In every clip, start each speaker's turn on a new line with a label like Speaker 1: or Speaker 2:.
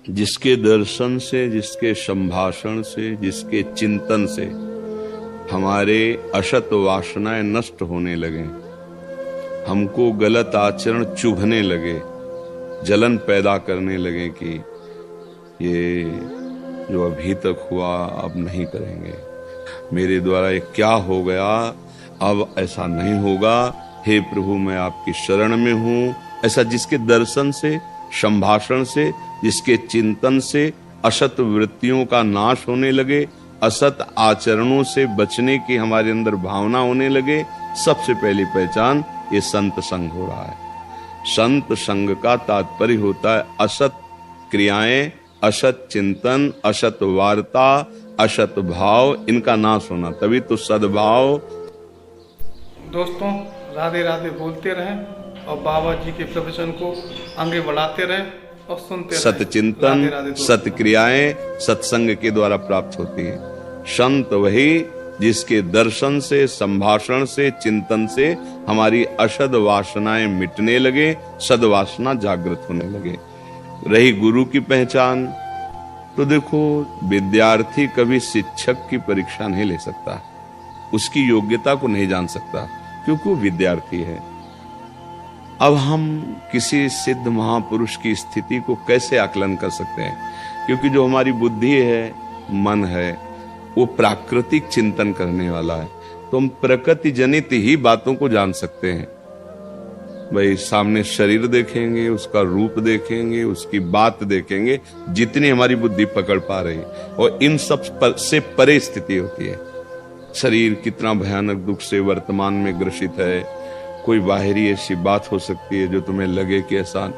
Speaker 1: जिसके दर्शन से, जिसके संभाषण से, जिसके चिंतन से हमारे असत वासनाएं नष्ट होने लगे, हमको गलत आचरण चुभने लगे, जलन पैदा करने लगे कि ये जो अभी तक हुआ अब नहीं करेंगे, मेरे द्वारा ये क्या हो गया, अब ऐसा नहीं होगा, हे प्रभु मैं आपकी शरण में हूं। ऐसा जिसके दर्शन से, संभाषण से, जिसके चिंतन से असत वृत्तियों का नाश होने लगे, असत आचरणों से बचने की हमारे अंदर भावना होने लगे, सबसे पहली पहचान ये संत संग हो रहा है। संत संग का तात्पर्य होता है असत क्रियाएं, असत चिंतन, असत वार्ता, असत भाव, इनका नाश होना, तभी तो सद्भाव।
Speaker 2: दोस्तों राधे राधे बोलते रहें और बाबा जी के प्रवचन को आगे बढ़ाते रहें और सुनते रहें।
Speaker 1: सतचिंतन, सत क्रियाएं सत्संग के द्वारा प्राप्त होती है। संत वही जिसके दर्शन से, संभाषण से, चिंतन से हमारी अशद वासनाएं मिटने लगे, सद्वासना जागृत होने लगे। रही गुरु की पहचान, तो देखो विद्यार्थी कभी शिक्षक की परीक्षा नहीं ले सकता, उसकी योग्यता को नहीं जान सकता क्योंकि वो विद्यार्थी है। अब हम किसी सिद्ध महापुरुष की स्थिति को कैसे आकलन कर सकते हैं, क्योंकि जो हमारी बुद्धि है, मन है, वो प्राकृतिक चिंतन करने वाला है, तो हम प्रकृति जनित ही बातों को जान सकते हैं। भाई सामने शरीर देखेंगे, उसका रूप देखेंगे, उसकी बात देखेंगे, जितनी हमारी बुद्धि पकड़ पा रही, और इन सब से परे स्थिति होती है। शरीर कितना भयानक दुख से वर्तमान में ग्रसित है, कोई बाहरी ऐसी बात हो सकती है जो तुम्हें लगे कि ऐसा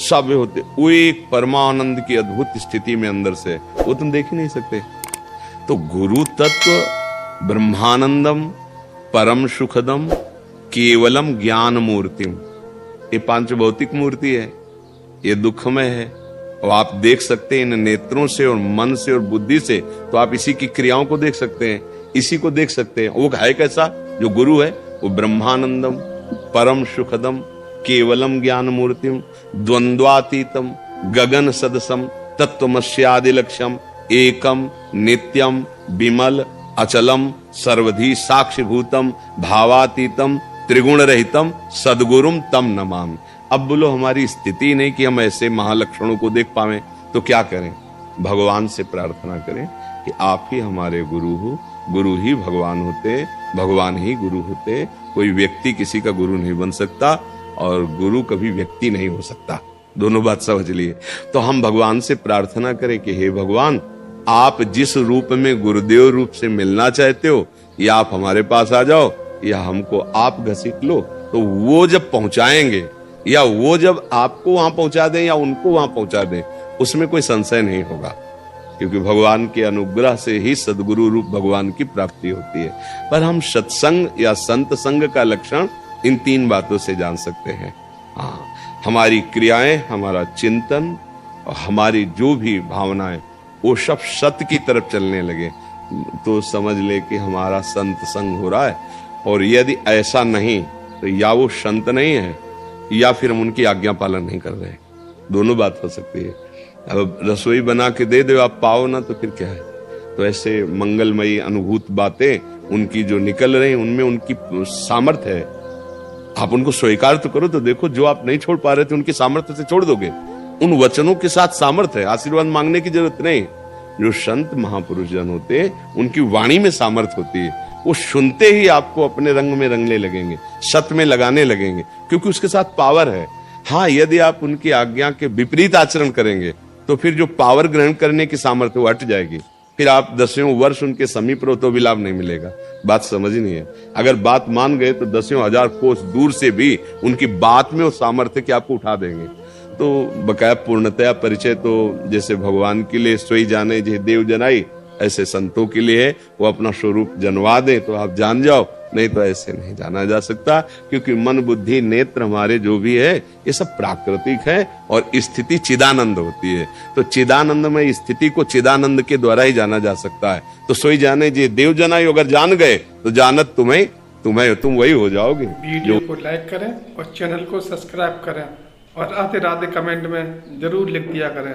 Speaker 1: सब होते, वो एक परमानंद की अद्भुत स्थिति में अंदर से, वो तुम देख ही नहीं सकते। तो गुरु तत्व ब्रह्मानंदम परम सुखदम केवलम ज्ञान मूर्तिम, ये पांच भौतिक मूर्ति है, ये दुखमय है, और आप देख सकते हैं इन नेत्रों से और मन से और बुद्धि से, तो आप इसी की क्रियाओं को देख सकते हैं, इसी को देख सकते हैं। वो है कैसा? जो गुरु है वो ब्रह्मानंदम परम सुखदम केवलम ज्ञान मूर्तिम द्वंद्वातीतम गगन सदसम तत्वमस्यादि लक्ष्यम एकम नित्यम विमल अचलम सर्वधी साक्षिभूतम भावातीतम त्रिगुण रहितम सद्गुरुम तम नमामि। अब बोलो हमारी स्थिति नहीं कि हम ऐसे महालक्षणों को देख पावे, तो क्या करें? भगवान से प्रार्थना करें कि आप ही हमारे गुरु हो, गुरु ही भगवान होते, भगवान ही गुरु होते। कोई व्यक्ति किसी का गुरु नहीं बन सकता और गुरु कभी व्यक्ति नहीं हो सकता, दोनों बात समझ लिए। तो हम भगवान से प्रार्थना करें कि हे भगवान, आप जिस रूप में गुरुदेव रूप से मिलना चाहते हो, या आप हमारे पास आ जाओ या हमको आप घसीट लो। तो वो जब पहुंचाएंगे, या वो जब आपको वहां पहुंचा दें या उनको वहां पहुंचा दें, उसमें कोई संशय नहीं होगा, क्योंकि भगवान के अनुग्रह से ही सद्गुरु रूप भगवान की प्राप्ति होती है। पर हम सत्संग या संत संग का लक्षण इन तीन बातों से जान सकते हैं। हाँ, हमारी क्रियाएं, हमारा चिंतन और हमारी जो भी भावनाएं, वो सब सत्य की तरफ चलने लगे, तो समझ ले कि हमारा संत संग हो रहा है। और यदि ऐसा नहीं, तो या वो संत नहीं है या फिर हम उनकी आज्ञा पालन नहीं कर रहे, दोनों बात हो सकती है। अब रसोई बना के दे दो, आप पाओ ना, तो फिर क्या है? तो ऐसे मंगलमयी अनुभूत बातें उनकी जो निकल रही, उनमें उनकी सामर्थ्य है, आप उनको स्वीकार तो करो। तो देखो, जो आप नहीं छोड़ पा रहे थे उनकी सामर्थ्य से छोड़ दोगे, उन वचनों के साथ सामर्थ्य है, आशीर्वाद मांगने की जरूरत नहीं। जो संत महापुरुष जन होते, उनकी वाणी में सामर्थ्य होती है, वो सुनते ही आपको अपने रंग में रंगने लगेंगे, सत्य में लगाने लगेंगे, क्योंकि उसके साथ पावर है। हाँ, यदि आप उनकी आज्ञा के विपरीत आचरण करेंगे, तो फिर जो पावर ग्रहण करने की सामर्थ्य वो हट जाएगी, फिर आप दसियों वर्ष उनके समीप रहो तो भी लाभ नहीं मिलेगा। बात समझ नहीं है। अगर बात मान गए तो दसियों हजार कोस दूर से भी उनकी बात में वो सामर्थ्य कि आपको उठा देंगे। तो बकाया पूर्णतया परिचय तो जैसे भगवान के लिए सोई जाने जे देव जनाई, ऐसे संतों के लिए है, वो अपना स्वरूप जनवा दे तो आप जान जाओ, नहीं तो ऐसे नहीं जाना जा सकता। क्योंकि मन बुद्धि नेत्र हमारे जो भी है, ये सब प्राकृतिक है और स्थिति चिदानंद होती है। तो चिदानंद में स्थिति को चिदानंद के द्वारा ही जाना जा सकता है। तो सोई जाने जे देव जनाई, अगर जान गए तो जानत तुम वही हो जाओगे।
Speaker 2: वीडियो को लाइक करें और चैनल को सब्सक्राइब करें और राधे राधे कमेंट में जरूर लिख दिया करें।